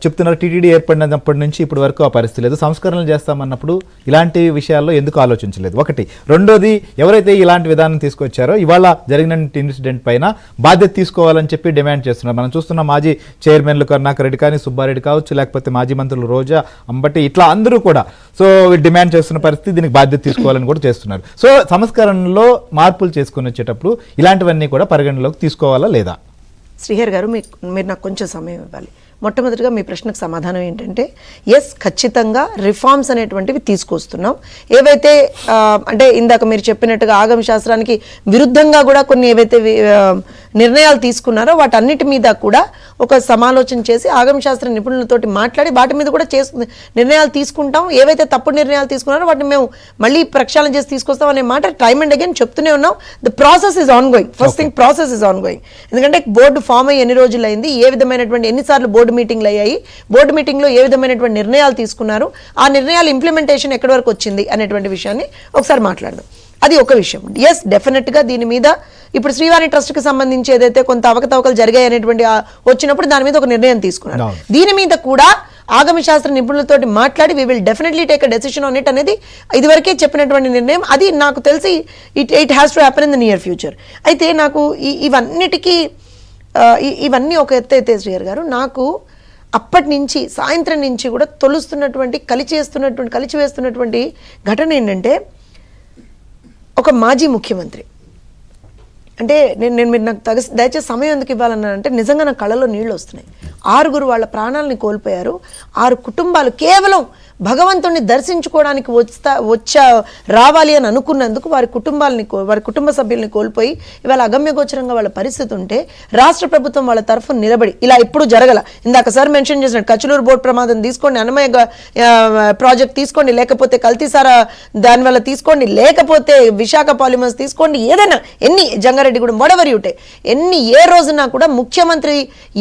చెప్తున్నారు టీటీడీ ఏర్పడినప్పటి నుంచి ఇప్పటి వరకు ఆ పరిస్థితి లేదు. సంస్కరణలు చేస్తామన్నప్పుడు ఇలాంటి విషయాల్లో ఎందుకు ఆలోచించలేదు? ఒకటి. రెండోది, ఎవరైతే ఇలాంటి విధానం తీసుకొచ్చారో ఇవాళ జరిగిన ఇన్సిడెంట్ పైన బాధ్యత తీసుకోవాలని చెప్పి డిమాండ్ చేస్తున్నారు. మనం చూస్తున్న మాజీ చైర్మన్లు కరుణాకర్ రెడ్డి కానీ, సుబ్బారెడ్డి కావచ్చు, లేకపోతే మాజీ మంత్రులు రోజా, అంబటి, ఇట్లా అందరూ కూడా డిమాండ్ చేస్తున్న పరిస్థితి, దీనికి బాధ్యత తీసుకోవాలని కూడా చేస్తున్నారు. సో సంస్కరణలో మార్పులు చేసుకుని వచ్చేటప్పుడు ఇలాంటివన్నీ కూడా పరిగణలోకి తీసుకోవాలా లేదా? శ్రీహర్ గారు, మీరు నాకు కొంచెం సమయం ఇవ్వాలి. మొట్టమొదటిగా మీ ప్రశ్నకు సమాధానం ఏంటంటే, ఎస్, ఖచ్చితంగా రిఫార్మ్స్ అనేటువంటివి తీసుకొస్తున్నాం. ఏవైతే అంటే ఇందాక మీరు చెప్పినట్టుగా ఆగమ శాస్త్రానికి విరుద్ధంగా కూడా కొన్ని ఏవైతే నిర్ణయాలు తీసుకున్నారో వాటన్నిటి మీద కూడా ఒక సమాలోచన చేసి ఆగమ శాస్త్ర నిపుణులతోటి మాట్లాడి వాటి మీద కూడా నిర్ణయాలు తీసుకుంటాం. ఏవైతే తప్పుడు నిర్ణయాలు తీసుకున్నారో వాటిని మేము మళ్ళీ ప్రక్షాళన చేసి తీసుకొస్తాం అనే మాట టైమ్ అండ్ అగైన్ చెప్తూనే ఉన్నాం. The process is on going. First thing, process is on going. ఎందుకంటే బోర్డు ఫామ్ అయ్యి ఎన్ని రోజులు అయింది, ఏ విధమైనటువంటి ఎన్నిసార్లు బోర్డు మీటింగ్లు అయ్యాయి, బోర్డు మీటింగ్లో ఏ విధమైనటువంటి నిర్ణయాలు తీసుకున్నారు, ఆ నిర్ణయాల ఇంప్లిమెంటేషన్ ఎక్కడి వరకు వచ్చింది అనేటువంటి విషయాన్ని ఒకసారి మాట్లాడదాం. అది ఒక విషయం. ఎస్, డెఫినెట్గా దీని మీద ఇప్పుడు శ్రీవాణి ట్రస్ట్కి సంబంధించి ఏదైతే కొంత అవకతవకలు జరిగాయి అనేటువంటి వచ్చినప్పుడు దాని మీద ఒక నిర్ణయం తీసుకున్నారు. దీని మీద కూడా ఆగమ శాస్త్ర నిపుణులతో మాట్లాడి we will definitely take a decision on it అనేది ఇదివరకే చెప్పినటువంటి నిర్ణయం. అది నాకు తెలిసి it has to happen in the near future. అయితే నాకు ఇవన్నీ ఒక ఎత్తు అయితే శ్రీహర్ గారు, నాకు అప్పటి నుంచి సాయంత్రం నుంచి కూడా తొలుస్తున్నటువంటి కలిచివేస్తున్నటువంటి ఘటన ఏంటంటే, ఒక మాజీ ముఖ్యమంత్రి అంటే మీరు నాకు దయచేసి సమయం ఎందుకు ఇవ్వాలన్నానంటే, నిజంగా నా కళ్ళలో నీళ్ళు వస్తున్నాయి. 6 వాళ్ళ ప్రాణాలని కోల్పోయారు. 6 కుటుంబాలు కేవలం భగవంతుడిని దర్శించుకోవడానికి రావాలి అని అనుకున్నందుకు వారి కుటుంబ సభ్యుల్ని కోల్పోయి ఇవాళ అగమ్యగోచరంగా వాళ్ళ పరిస్థితి ఉంటే రాష్ట్ర ప్రభుత్వం వాళ్ళ తరఫున నిలబడి, ఇలా ఎప్పుడు జరగల, ఇందాక సార్ మెన్షన్ చేసినట్టు కచలూరు బోర్డు ప్రమాదం తీసుకోండి, అన్నమయ్య ప్రాజెక్ట్ తీసుకోండి, లేకపోతే కల్తీసారా దానివల్ల తీసుకోండి, లేకపోతే విశాఖ పాలిమర్స్ తీసుకోండి, ఏదైనా జంగారెడ్డి కూడా మొడవరి ఉంటే ఏ రోజున కూడా ముఖ్యమంత్రి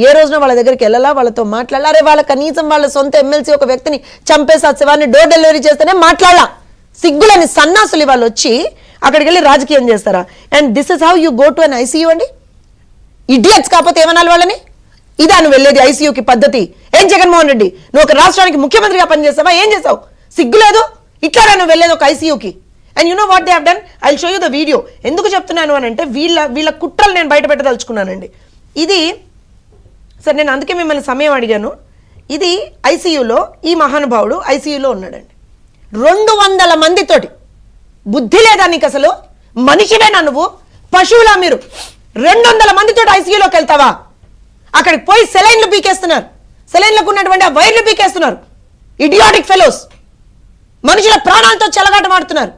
ఏ రోజున వాళ్ళ దగ్గరికి వెళ్ళాలా, వాళ్ళతో మాట్లాడాలా, అరే వాళ్ళ కనీసం వాళ్ళ సొంత ఎమ్మెల్సీ ఒక వ్యక్తిని చంపేసి శివాన్ని డోర్ డెలివరీ చేస్తేనే మాట్లాడాల. సిగ్గులని సన్నాసులు వాళ్ళు వచ్చి అక్కడికి వెళ్ళి రాజకీయం చేస్తారా? And this is how you go to an ICU అండి. ఇడియట్స్ కాకపోతే ఏమనాలి వాళ్ళని? ఇదా నువ్వు వెళ్ళేది ఐసీయూకి పద్ధతి? ఏం జగన్మోహన్ రెడ్డి, నువ్వు ఒక రాష్ట్రానికి ముఖ్యమంత్రిగా పనిచేస్తావా? ఏం చేసావు? సిగ్గు లేదు? ఇట్లాగా నువ్వు వెళ్ళేది ఒక ఐసీయూకి. And you know what they have done? I will show you the video. ఎందుకు చెప్తున్నాను అని అంటే, వీళ్ళ కుట్రలు నేను బయట పెట్టదలుచుకున్నానండి. ఇది సరే, నేను అందుకే మిమ్మల్ని సమయం అడిగాను. ఇది ఐసీయూలో, ఈ మహానుభావుడు ఐసీయూలో ఉన్నాడండి. 200 మందితోటి. బుద్ధి లేదా నీకు? అసలు మనిషివేనా నువ్వు? పశువులా మీరు? 200 మందితోటి ఐసీయూలోకి వెళ్తావా? అక్కడికి పోయి సెలైన్లు పీకేస్తున్నారు, సెలైన్లకు ఉన్నటువంటి ఆ వైర్లు పీకేస్తున్నారు. ఇడియాటిక్ ఫెలోస్ మనుషుల ప్రాణాలతో చెలగాటమాడుతున్నారు.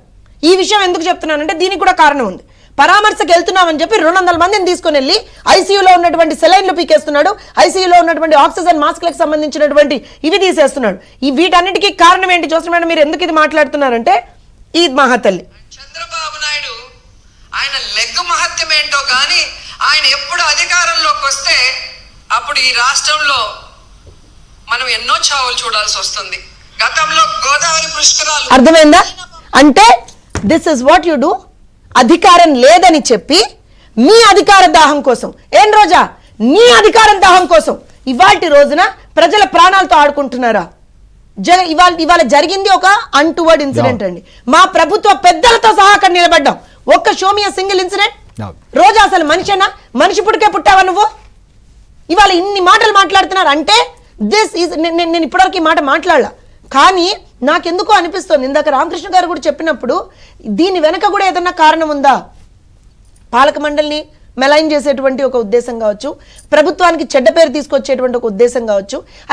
ఈ విషయం ఎందుకు చెప్తున్నానంటే, దీనికి కూడా కారణం ఉంది. పరామర్శకు వెళ్తున్నామని చెప్పి 200 మందిని తీసుకుని వెళ్ళి ఐసీయూలో ఉన్నటువంటి సెలైన్లు పీకేస్తున్నాడు, ఐసీయూలో ఉన్నటువంటి ఆక్సిజన్ మాస్క్లకు సంబంధించినటువంటి ఇవి తీసేస్తున్నాడు. వీటన్నిటికీ కారణం ఏంటి చూస్తున్నాడు? మీరు ఎందుకు ఇది మాట్లాడుతున్నారంటే, ఈ మహాతల్లి చంద్రబాబు నాయుడు ఆయన లెగ్ మహత్యం ఏంటో కానీ, ఆయన ఎప్పుడు అధికారంలోకి వస్తే అప్పుడు ఈ రాష్ట్రంలో మనం ఎన్నో చావులు చూడాల్సి వస్తుంది. గతంలో గోదావరి పుష్కరాలు. అర్థమైందా? అంటే this is what you do. అధికారం లేదని చెప్పి మీ అధికార దాహం కోసం, ఏం రోజా, నీ అధికారం దాహం కోసం ఇవాల్టి రోజున ప్రజల ప్రాణాలతో ఆడుకుంటున్నారా? ఇవాళ జరిగింది ఒక అన్టువర్డ్ ఇన్సిడెంట్ అండి. మా ప్రభుత్వ పెద్దలతో సహా అక్కడ నిలబడ్డాం. ఒక్క షోమియా సింగిల్ ఇన్సిడెంట్. రోజా అసలు మనిషేనా? మనిషి పుట్టుకే పుట్టావా నువ్వు? ఇవాళ ఇన్ని మాటలు మాట్లాడుతున్నారు అంటే దిస్ ఈజ్, నేను ఇప్పటివరకు ఈ మాట మాట్లాడలా, కానీ నాకెందుకో అనిపిస్తుంది, ఇందాక రామకృష్ణ గారు కూడా చెప్పినప్పుడు, దీని వెనక కూడా ఏదన్నా కారణం ఉందా? పాలక మండలిని మెలైన్ చేసేటువంటి ఒక ఉద్దేశం కావచ్చు, ప్రభుత్వానికి చెడ్డ పేరు తీసుకొచ్చేటువంటి ఒక ఉద్దేశం కావచ్చు. అరే